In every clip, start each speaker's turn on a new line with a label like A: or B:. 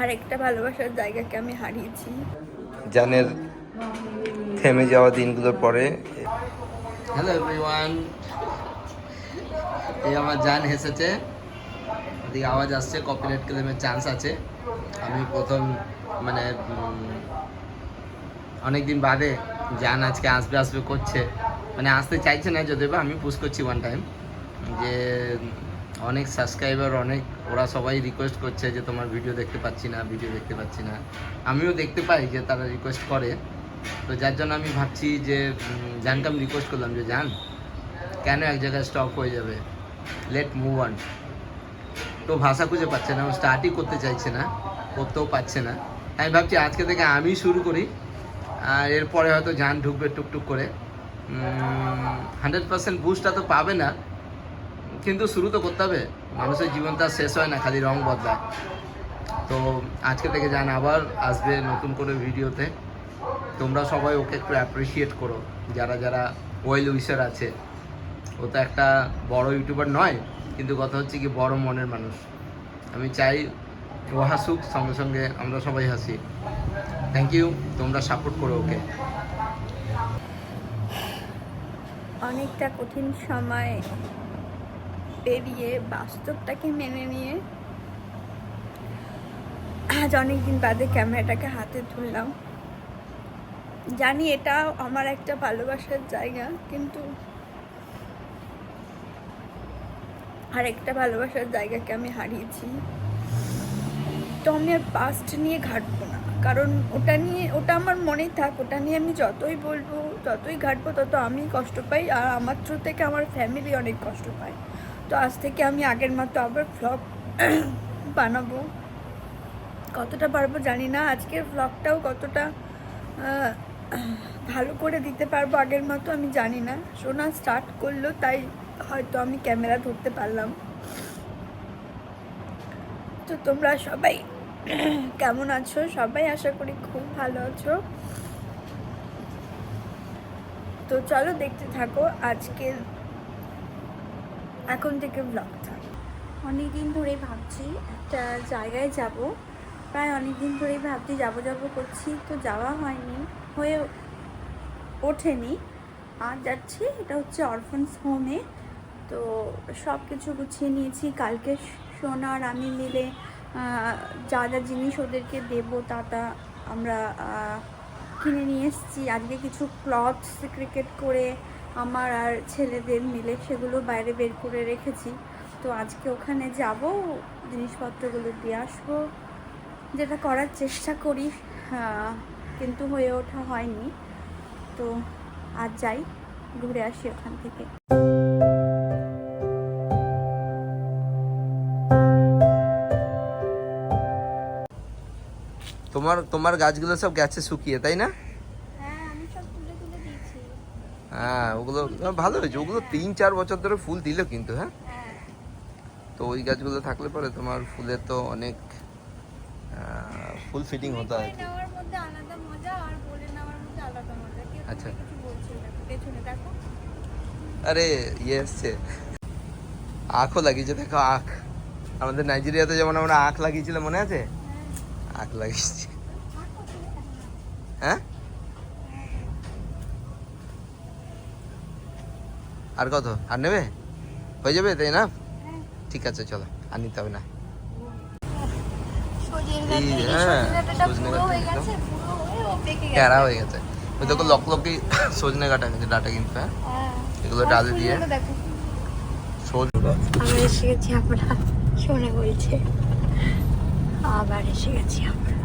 A: আর একটা ভালোবাসার জায়গাকে আমি হারিয়েছি।
B: জানের থেমে যাওয়া দিনগুলোর পরে। হ্যালো এভরিওয়ান, এই আমার জান হেসেছে, এদিকে আওয়াজ আসছে, কপিরাইট ক্লেমের চান্স আছে। আমি প্রথম মানে অনেকদিন বাদে জান আজকে আসবে আসবে করছে, মানে আসতে চাইছে না, যদিও আমি পুশ করছি ওয়ান টাইম যে অনেক সাবস্ক্রাইবার অনেক ওরা সবাই রিকোয়েস্ট করছে যে তোমার ভিডিও দেখতে পাচ্ছি না, ভিডিও দেখতে পাচ্ছি না। আমিও দেখতে পাই যে তারা রিকোয়েস্ট করে, তো যার জন্য আমি ভাবছি যে জানকে আমি রিকোয়েস্ট করলাম যে জান কেন এক জায়গায় স্টপ হয়ে যাবে, লেট মুভ অন। তো ভাষা খুঁজে পাচ্ছে না, স্টার্টই করতে চাইছে না, করতেও পারছে না। আমি ভাবছি আজকে থেকে আমি শুরু করি, আর এরপরে হয়তো জান ঢুকবে টুকটুক করে। 100% বুস্টটা তো পাবে না, কিন্তু শুরু তো করতে হবে। মানুষের জীবন তার শেষ হয় না, খালি রং বদলায়। তো আজকে থেকে জান আবার আসবে নতুন করে ভিডিওতে। তোমরা সবাই ওকে একটু অ্যাপ্রিসিয়েট করো, যারা যারা ওয়েল উইশার আছে। ও তো একটা বড় ইউটিউবার নয়, কিন্তু কথা হচ্ছে কি বড় মনের মানুষ। আমি চাই ও হাসুক, সঙ্গে সঙ্গে আমরা সবাই হাসি। থ্যাংক ইউ, তোমরা সাপোর্ট করো ওকে।
A: অনেকটা কঠিন সময় পেরিয়ে বাস্তবটাকে মেনে নিয়ে আজ অনেকদিন বাদে ক্যামেরাটাকে হাতে তুললাম। জানি এটা আমার একটা ভালোবাসার জায়গা, কিন্তু আর একটা ভালোবাসার জায়গাকে আমি হারিয়েছি। তো আমি আর পাস্ট নিয়ে ঘাটবো না, কারণ ওটা আমার মনেই থাক। ওটা নিয়ে আমি যতই বলবো, যতই ঘাটবো, তত আমি কষ্ট পাই, আর আমার থ্রু থেকে আমার ফ্যামিলি অনেক কষ্ট পায়। তো আজ থেকে আমি আগের মতো আবার ভ্লগ বানাবো। কতটা পারবো জানি না, আজকের ভ্লগটাও কতটা ভালো করে দিতে পারবো আগের মতো আমি জানি না। শোনা স্টার্ট করলো, তাই হয়তো আমি ক্যামেরা ধরতে পারলাম। তো তোমরা সবাই কেমন আছো? সবাই আশা করি খুব ভালো আছো। তো চলো দেখতে থাকো আজকের এখন থেকে ব্লগটা। অনেকদিন ধরেই ভাবছি একটা জায়গায় যাব, প্রায় অনেকদিন ধরেই ভাবছি যাবো করছি, তো যাওয়া হয়নি, হয়ে ওঠেনি। আর যাচ্ছি, এটা হচ্ছে অরফানস হোমে। তো সব কিছু গুছিয়ে নিয়েছি, কালকে সোনা আর আমি মিলে যা যা জিনিস ওদেরকে দেবো তা আমরা কিনে নিয়ে এসেছি। আজকে কিছু ক্লথস ক্রিকেট করে আমার আর ছেলেদের মিলে সেগুলো বাইরে বের করে রেখেছি। তো আজকে ওখানে যাব, জিনিসপত্রগুলো দিয়ে আসবো, যেটা করার চেষ্টা করি, কিন্তু হয়ে ওঠা হয়নি। তো আজ যাই, ঘুরে আসি ওখান থেকে।
B: তোমার গাছগুলো সব গেছে শুকিয়ে, তাই না?
A: হ্যাঁ, আমি সব তুলে দিয়েছি।
B: হ্যাঁ, ওগুলো ভালো হয়েছে। ওগুলো 3-4 বছর ধরে ফুল দিল কিন্তু। হ্যাঁ, তো ওই গাছগুলো থাকলে পরে তোমার ফুলের তো অনেক ফুল ফিটিং হতো আর কি। আচ্ছা, আরে ইয়ে এসছে, আখও লাগিয়েছে, দেখো আখ। আমাদের নাইজেরিয়াতে যেমন আমরা আখ লাগিয়েছিলাম, মনে আছে? আখ লাগিয়েছি। হ্যাঁ, আর কত আর নেবে? হয়ে যাবে, তাই না? ঠিক আছে, চলো, আর নিতে হবে না। ক্যারা হয়ে গেছে, ওই দেখো লকলকি সজনে কাটা গেছে ডাটা, কিন্তু হ্যাঁ এগুলো ডালে দিয়ে
A: আমরা এসে গেছি। আমরা শোনা বলছে আবার এসে গেছি আমরা।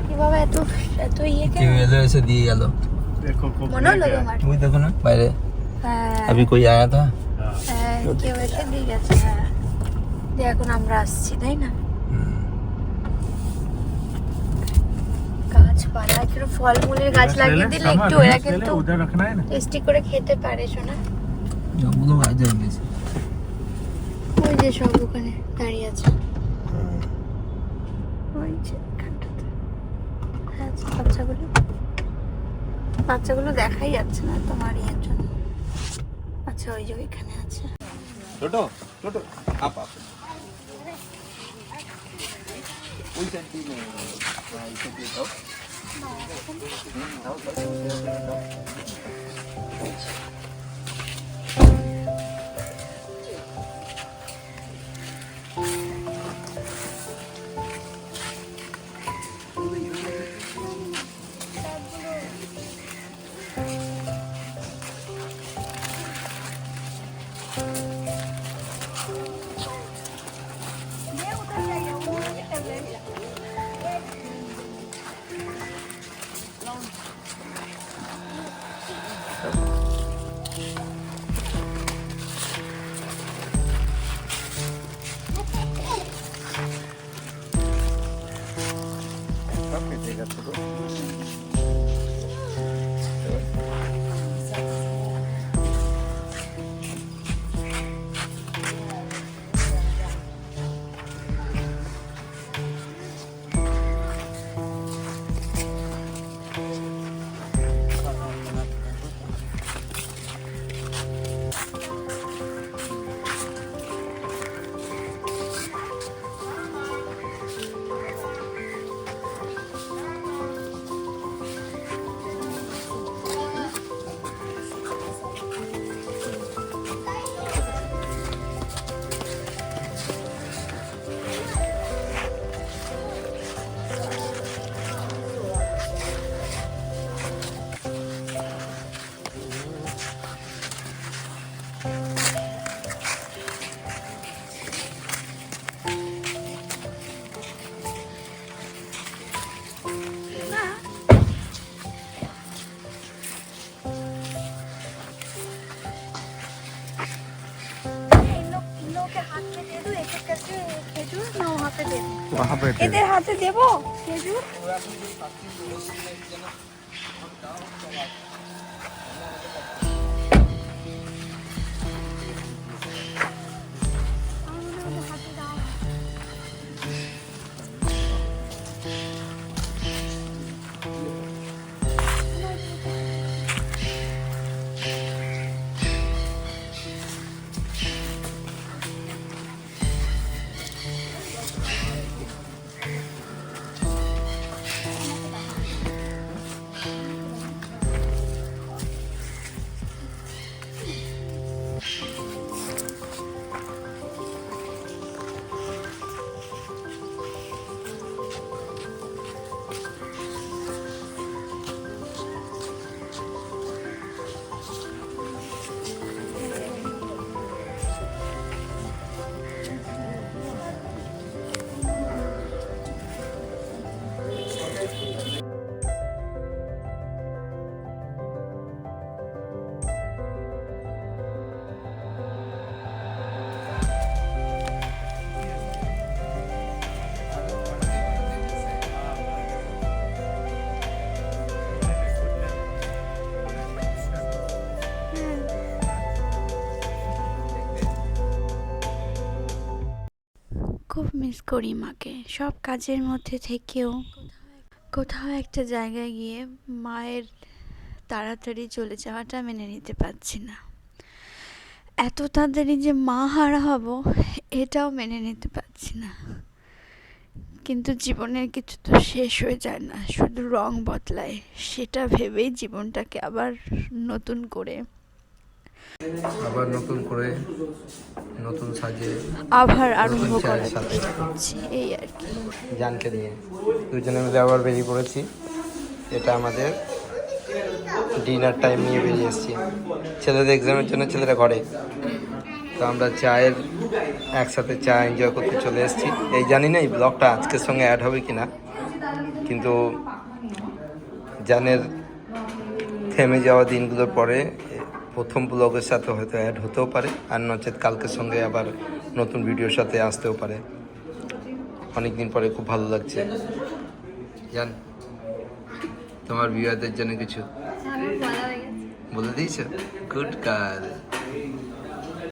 A: কি বাবা, এত ইয়ে কেন?
B: এসে দিয়ে গেল,
A: মনে হলো তোমার?
B: তুমি দেখো না বাইরে,
A: হ্যাঁ,
B: আমি কই আয়া থা।
A: হ্যাঁ, কেউ এসে দিয়ে গেছে। হ্যাঁ, যে এখন আমরা আসছি, তাই না? গাছপালা, একটু ফলমূলের গাছ লাগিয়ে দিলে একটু এরা কিন্তু টেস্টি করে খেতে পারে। শোনা,
B: সবগুলো গাছ হয়ে গেছে।
A: ওই যে সব ওখানে দাঁড়িয়ে আছে, ওই যে এখানটাতে। হ্যাঁ, বাচ্চাগুলো দেখাই যাচ্ছে না তোমার ইয়ের জন্য। আচ্ছা, ওই যে ওইখানে আছে।
B: ছোট ছোট আপ আপ। ওই সাইড দিয়ে নেই, এই সাইড দিয়ে দাও। দাও দাও। वहाँ पे
A: এদের হাতে দেবো খেজুর। খুব মিস করি মাকে। সব কাজের মধ্যে থেকেও কোথাও একটা জায়গায় গিয়ে মায়ের তাড়াতাড়ি চলে যাওয়াটা মেনে নিতে পারছি না। এত তাড়াতাড়ি যে মা হারা হব এটাও মেনে নিতে পারছি না। কিন্তু জীবনের কিছু তো শেষ হয়ে যায় না, শুধু রং বদলায়। সেটা ভেবেই জীবনটাকে আবার নতুন করে
B: নতুন সাজে
A: আবার আরম্ভ
B: নতুন
A: করার
B: সাথে
A: চেষ্টা করছি, এই আর কি।
B: জানকে নিয়ে দুজনে মিলে আবার বেরিয়ে পড়েছি। এটা আমাদের ডিনার টাইম নিয়ে বেরিয়ে এসেছি। ছেলেদের এক্সামের জন্য ছেলেরা ঘরে, তো আমরা একসাথে চা এনজয় করতে চলে এসেছি। এই জানি না এই ব্লগটা আজকের সঙ্গে অ্যাড হবে কি না, কিন্তু জানের থেমে যাওয়া দিনগুলোর পরে প্রথম ব্লগের সাথে হয়তো অ্যাড হতেও পারে, আর নচেত কালকের সঙ্গে আবার নতুন ভিডিওর সাথে আসতেও পারে। অনেক দিন পরে খুব ভালো লাগছে। জান, তোমার ভিউয়ারদের জন্য কিছু বলে দিয়েছ? Good girl.